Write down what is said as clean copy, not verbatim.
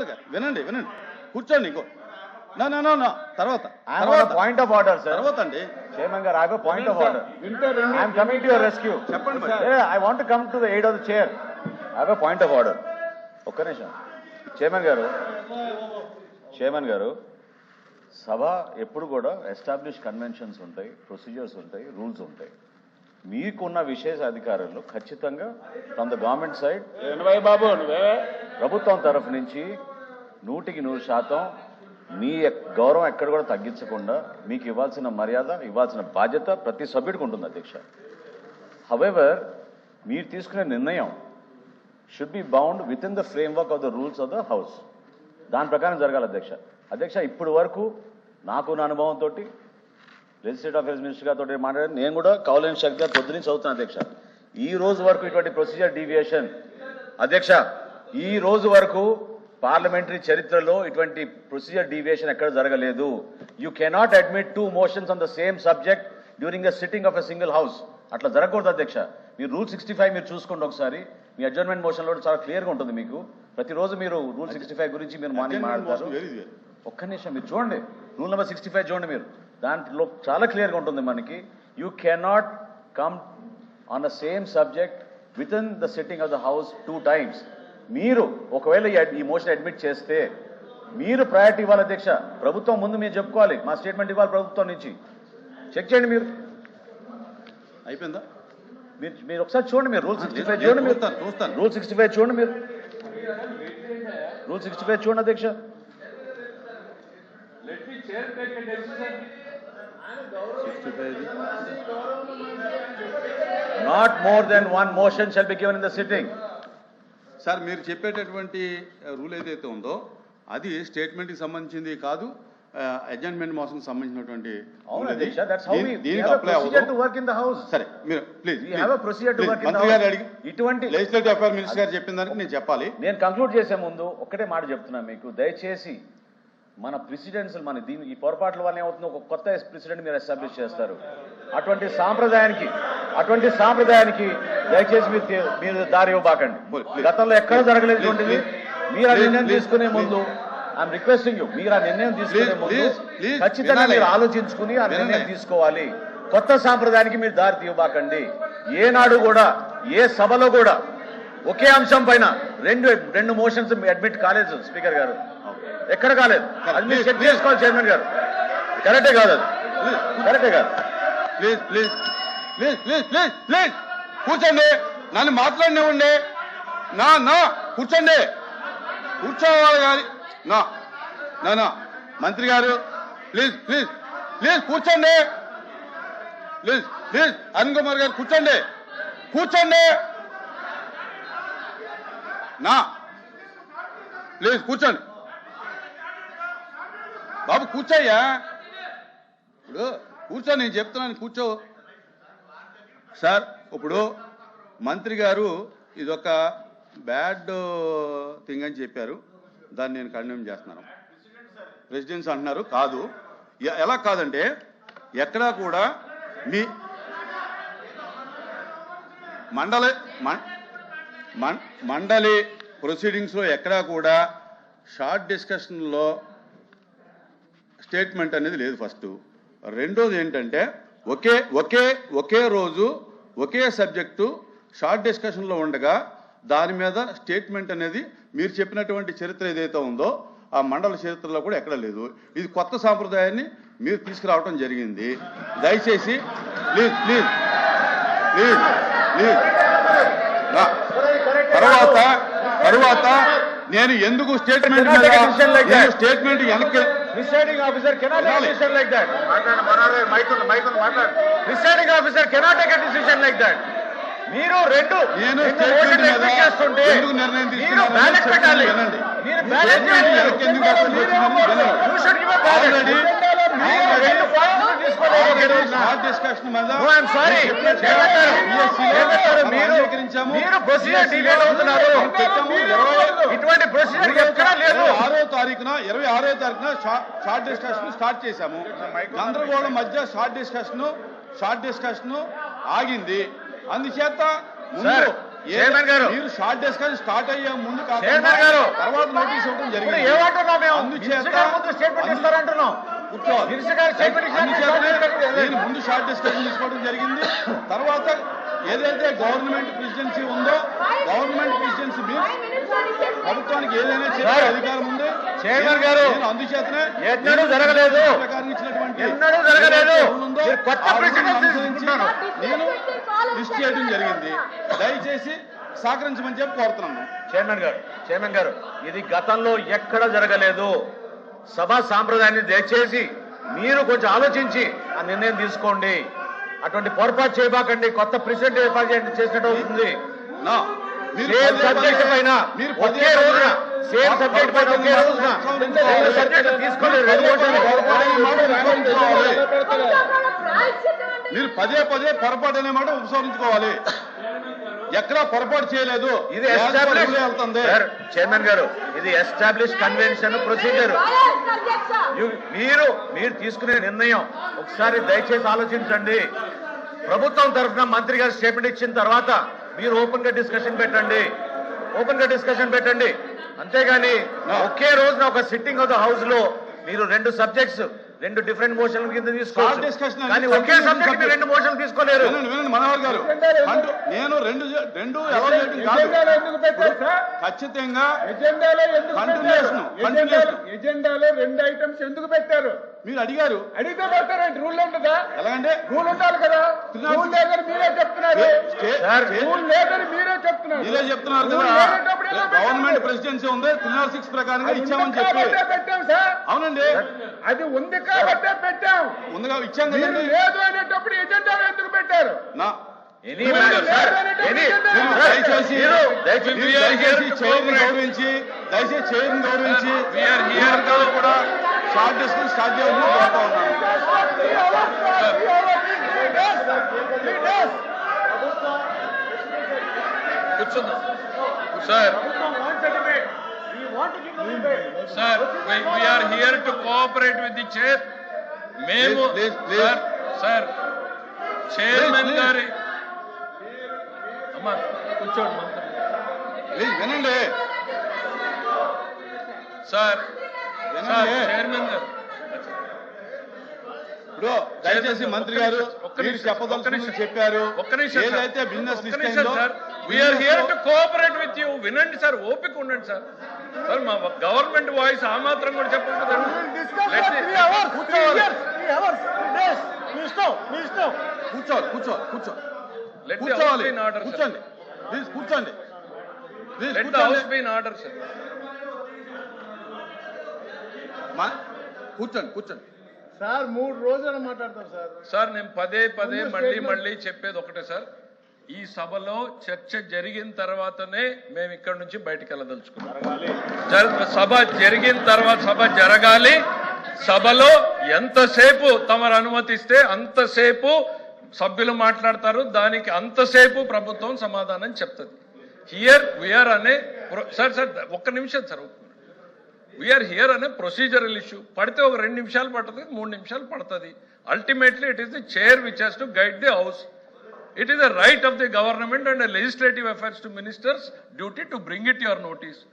గారు వినండి కూర్చోండి ఇంకో నా తర్వాత పాయింట్ ఆఫ్ ఆర్డర్ సార్. తర్వాత అండి చైర్మన్ గారు I have a point of order. I am coming to your rescue. చెప్పండి. I want to come to the aid of the chair. I have a point of order. ఒక్క నిమిషం. Chairman గారు సభ ఎప్పుడు కూడా establish conventions ఉంటాయి, procedures ఉంటాయి, rules ఉంటాయి. మీకున్న విశేష అధికారులు ఖచ్చితంగా ఫ్రమ్ ద గవర్నమెంట్ సైడ్ ప్రభుత్వం తరఫు నుంచి 100% మీ గౌరవం ఎక్కడ కూడా తగ్గించకుండా మీకు ఇవ్వాల్సిన మర్యాద, ఇవ్వాల్సిన బాధ్యత ప్రతి సభ్యుడికి ఉంటుంది అధ్యక్ష. హవెవర్ మీరు తీసుకునే నిర్ణయం should be bound with in the framework of the rules of the house. దాని ప్రకారం జరగాలి అధ్యక్ష. ఇప్పటి వరకు నాకున్న అనుభవంతో లెజిస్లేటివ్ అఫేర్స్ మినిస్టర్ గారితో మాట్లాడి నేను కూడా కౌలేని శక్తి గారు పొద్దున్నీ చదువుతున్నాను అధ్యక్ష. ఈ రోజు వరకు ఇటువంటి ప్రొసీజర్ డీవియేషన్ అధ్యక్ష, ఈ రోజు వరకు పార్లమెంటరీ చరిత్రలో ఇటువంటి ప్రొసీజర్ డీవియేషన్ ఎక్కడ జరగలేదు. You cannot admit 2 motions on the same subject during the sitting of a single house. అట్లా జరగకూడదు అధ్యక్ష. మీరు రూల్ 65 మీరు చూసుకోండి ఒకసారి. మీ అడ్జర్న్మెంట్ మోషన్లో చాలా క్లియర్గా ఉంటుంది మీకు. ప్రతిరోజు మీరు రూల్ 65 గురించి మీరు మార్నింగ్ మాట్లాడతారు. ఒక్క నిమిషం మీరు చూడండి, రూల్ నెంబర్ 65 చూడండి మీరు. దాంట్లో చాలా క్లియర్గా ఉంటుంది మనకి. You cannot come on the same subject with in the sitting of the house 2 times. మీరు ఒకవేళ ఈ మోషన్ అడ్మిట్ చేస్తే మీరు ప్రయారిటీ ఇవ్వాలి అధ్యక్ష. ప్రభుత్వం ముందు మీరు చెప్పుకోవాలి, మా స్టేట్మెంట్ ఇవ్వాలి ప్రభుత్వం నుంచి. చెక్ చేయండి మీరు. అయిపోయిందా? మీరు ఒకసారి చూడండి, మీరు రూల్ 65 చూడండి, మీరు చూస్తాను. రూల్ 65 చూడండి, మీరు రూల్ 65 చూడండి అధ్యక్ష. Not more than 1 motion shall be given in the sitting. Sir మీరు చెప్పేటటువంటి రూల్ ఏదైతే ఉందో అది స్టేట్మెంట్కి సంబంధించింది కాదు, అడ్జర్న్మెంట్ మోషన్ సంబంధించినటువంటి. సరే మీరు ప్లీజ్ మంత్రి గారు అడిగి ఇటువంటి లెజిస్లేటివ్ అఫేర్ మినిస్టర్ గారు చెప్పిన దానికి నేను చెప్పాలి. నేను కంక్లూడ్ చేసే ముందు ఒక్కటే మాట చెప్తున్నాను మీకు, దయచేసి మన ప్రెసిడెంట్స్ మన దీని ఈ పొరపాట్ల వల్ల ఏమవుతుందో ఒక కొత్త ప్రెసిడెంట్ మీరు ఎస్టాబ్లిష్ చేస్తారు. అటువంటి సాంప్రదాయానికి దయచేసి మీరు దారి ఇవ్వబాకండి. గతంలో ఎక్కడ జరగలేటువంటిది. మీరు ఆ నిర్ణయం తీసుకునే ముందు ఐఎమ్ రిక్వెస్టింగ్ యూ, మీరు ఆ నిర్ణయం తీసుకునే ముందు ఖచ్చితంగా మీరు ఆలోచించుకుని ఆ నిర్ణయం తీసుకోవాలి. కొత్త సాంప్రదాయానికి మీరు దారి తీయబాకండి. ఏనాడు కూడా ఏ సభలో కూడా ఒకే అంశం పైన రెండు మోషన్స్ అడ్మిట్ కాలేదు స్పీకర్ గారు, ఎక్కడ కాలేదు. అది మీరు చెక్ చేసుకోవాలి చైర్మన్ గారు. కరెక్టే కాదు, అది కరెక్టే కాదు. ప్లీజ్ కూర్చోండి, నన్ను మాట్లాడినివ్వండి. నా కూర్చోవాలి కానీ నా మంత్రి గారు ప్లీజ్ కూర్చోండి. ప్లీజ్ అరుణ్ కుమార్ గారు కూర్చోండి. ప్లీజ్ కూర్చోండి బాబు, కూర్చోయ్యా. ఇప్పుడు కూర్చో, నేను చెప్తున్నాను కూర్చో. సార్ ఇప్పుడు మంత్రి గారు ఇదొక బ్యాడ్ థింగ్ అని చెప్పారు, దాన్ని నేను కండెమ్ చేస్తున్నాను. ప్రెసిడెంట్స్ అంటున్నారు, కాదు. ఎలా కాదంటే ఎక్కడా కూడా మీ మండలి ప్రొసీడింగ్స్లో ఎక్కడా కూడా షార్ట్ డిస్కషన్లో స్టేట్మెంట్ అనేది లేదు. ఫస్ట్. రెండోది ఏంటంటే ఒకే రోజు ఒకే సబ్జెక్టు షార్ట్ డిస్కషన్లో ఉండగా దాని మీద స్టేట్మెంట్ అనేది మీరు చెప్పినటువంటి చరిత్ర ఏదైతే ఉందో ఆ మండల చరిత్రలో కూడా ఎక్కడ లేదు. ఇది కొత్త సాంప్రదాయాన్ని మీరు తీసుకురావడం జరిగింది. దయచేసి ప్లీజ్ తర్వాత నేను ఎందుకు స్టేట్మెంట్ వెనక్కి Presiding officer cannot take a decision like that. Presiding officer cannot take a decision like that. మీరు రెండు చేస్తుంటే మీరు బ్యాలెట్ పెట్టాలి. మీరు బ్యాలెట్ మీరు ప్రొసీజర్ డిలే అవుతున్నారు. ఇటువంటి ప్రొసీజర్ ఎక్కడా లేదు. 26వ తారీఖున షార్ట్ డిస్కషన్ స్టార్ట్ చేశాము. గందరగోళం మధ్య షార్ట్ డిస్కషన్ ఆగింది. అందుచేత చైర్మన్ గారు. మీరు షార్ట్ డిస్కషన్ స్టార్ట్ అయ్యే ముందు కాకుండా చైర్మన్ గారు. తర్వాత నోటీస్ ఇవ్వడం ఇప్పుడు జరిగింది. ఏమంటున్నాం మేము? అందుచేత మినిస్టర్ గారు ముందు స్టేట్మెంట్ ఇస్తారంటున్నాం. కూర్చోవాలి. మినిస్టర్ గారు స్టేట్మెంట్ అందుచేతనే ఇస్తారు. నేను ముందు షార్ట్ డిస్కషన్ తీసుకోవడం జరిగింది. తర్వాత ఏదైతే గవర్నమెంట్ ప్రెసిడెన్సీ ఉందో గవర్నమెంట్ ప్రెసిడెన్సీ ప్రభుత్వానికి ఏదైనా చెప్పే అధికారం ఉంది. చైర్మన్ గారు. నేను అందుచేతనే ఎన్నడూ జరగలేదు. ప్రకారం ఇచ్చినటువంటి ఎన్నడూ జరగలేదు. ఉందో మీరు కొత్త ఆ ప్రెసిడెన్సీ అనుసరించి తీసుకుంటున్నారు. నేను లిస్ట్ చేయడం జరిగింది. దయచేసి సహకరించమని చెప్పి కోరుతున్నాను. చైర్మన్ గారు ఇది గతంలో ఎక్కడ జరగలేదు. సభా సాంప్రదాయాన్ని దయచేసి మీరు కొంచెం ఆలోచించి ఆ నిర్ణయం తీసుకోండి. అటువంటి పొరపాటు చేయబాకండి. కొత్త ప్రెసిడెంట్ ఏర్పాటు చేసినట్టు అవుతుంది. నా మీరు సేమ్ పదే సబ్జెక్ట్ పదే- పైన మీరు ఒకే పదే రోజున పదే సేమ్ సబ్జెక్ట్ పైన ఒకే రోజున రెండు సబ్జెక్టు తీసుకోలేదు. రెండు మోషన్లు. మీరు పదే పదే పొరపాటు అనే మాట ఉపసంహరించుకోవాలి. ఎక్కడా పొరపాటు చేయలేదు. ఇది యాజ్ పర్ ఎస్టాబ్లిష్ రూలే వెళ్తుంది. చైర్మన్ గారు ఇది ఎస్టాబ్లిష్ కన్వెన్షన్ ప్రొసీజర్. మీరు తీసుకునే నిర్ణయం ఒకసారి దయచేసి ఆలోచించండి. ప్రభుత్వం తరఫున మంత్రి గారు స్టేట్మెంట్ ఇచ్చిన తర్వాత మీరు ఓపెన్ గా డిస్కషన్ పెట్టండి. అంతేగాని ఒకే రోజున ఒక సిట్టింగ్ ఆఫ్ ద హౌస్ లో మీరు రెండు సబ్జెక్ట్స్ రెండు డిఫరెంట్ మోషన్ల కింద Short తీసుకోవచ్చు. discussion అని కానీ ఒకే సబ్జెక్ట్ రెండు మోషన్లు తీసుకోలేరు. వినండి మనోహర్ గారు. నేను రెండు ఎలా చేయడం కాదు. ఎజెండాలో ఎందుకు పెట్టారు సార్? ఖచ్చితంగా ఎజెండాలో ఎందుకు Continuation, పెట్టారు? continuation. ఎజెండాలో రెండు ఐటమ్స్ ఎందుకు పెట్టారు? మీరు అడిగారు అడిగితే పెడతారండి. రూల్ ఉంటుందా? ఎలాగంటే రూల్ ఉండాలి కదా. రూల్ లేదని మీరే చెప్తున్నారు. సార్, రూల్ లేదని మీరే చెప్తున్నారు. మీరే చెప్తున్నారు రూల్ కదా లేనప్పుడు ఎలా పెట్టారు? గవర్నమెంట్ ప్రెసిడెన్సీ ఉంది 306 ప్రకారంగా అది ఇచ్చామని ఉంది చెప్పి. కాబట్టే పెట్టాం సార్. అవునండి అది ఉంది కాబట్టే పెట్టాం. ముందుగా ఇచ్చాం మీరు కదండి. లేదు అనేటప్పుడు ఎజెండాలో ఎందుకు పెట్టారు? నా ఎనీ మెంబర్ సార్, ఎనీ దయచేసి దయచేసి చైర్ని గౌరవించి వీఆర్ కూడా షార్ట్ డిస్కషన్ స్టార్ట్ చేయాలని కోరుతా ఉన్నాను. Sir, sir, we are here to cooperate with the chair. మేము Please. Sir chairman Please. గారి అమ్మా కూర్చోండి మంత్రి. ప్లీజ్ వినండి సార్ వినండి. చైర్మన్ గారు ఇప్పుడు దయచేసి మంత్రి గారు మీరు చెప్పదలుచుకుని చెప్పారు. ఒక్క నిమిషం ఏదైతే business list sir we are here to cooperate with you. వినండి సార్, ఓపిక ఉండండి సార్. సార్ మా గవర్నమెంట్ వాయిస్ ఆ మాత్రం కూడా చెప్పండి. కూర్చోవాలి కూర్చోండి ప్లీజ్ కూర్చోండి let the house be in order sir. కూర్చోండి సార్ 3 రోజులు మాట్లాడతాం సార్. సార్ నేను పదే మళ్ళీ చెప్పేది ఒకటే సార్. ఈ సభలో చర్చ జరిగిన తర్వాతనే మేము ఇక్కడ నుంచి బయటికి వెళ్ళదలుచుకున్నాం. సభ జరిగిన తర్వాత సభ జరగాలి. సభలో ఎంతసేపు తమరు అనుమతిస్తే అంతసేపు సభ్యులు మాట్లాడతారు. దానికి అంతసేపు ప్రభుత్వం సమాధానం చెప్తుంది. హియర్ వీఆర్ అనే సార్ ఒక్క నిమిషం సార్, వీఆర్ హియర్ అనే ప్రొసీజరల్ ఇష్యూ. పడితే ఒక 2 నిమిషాలు పడుతుంది, 3 నిమిషాలు పడుతుంది. Ultimately it is the chair which has to guide the house. It is a right of the government and a legislative affairs to ministers' duty to bring it to your notice.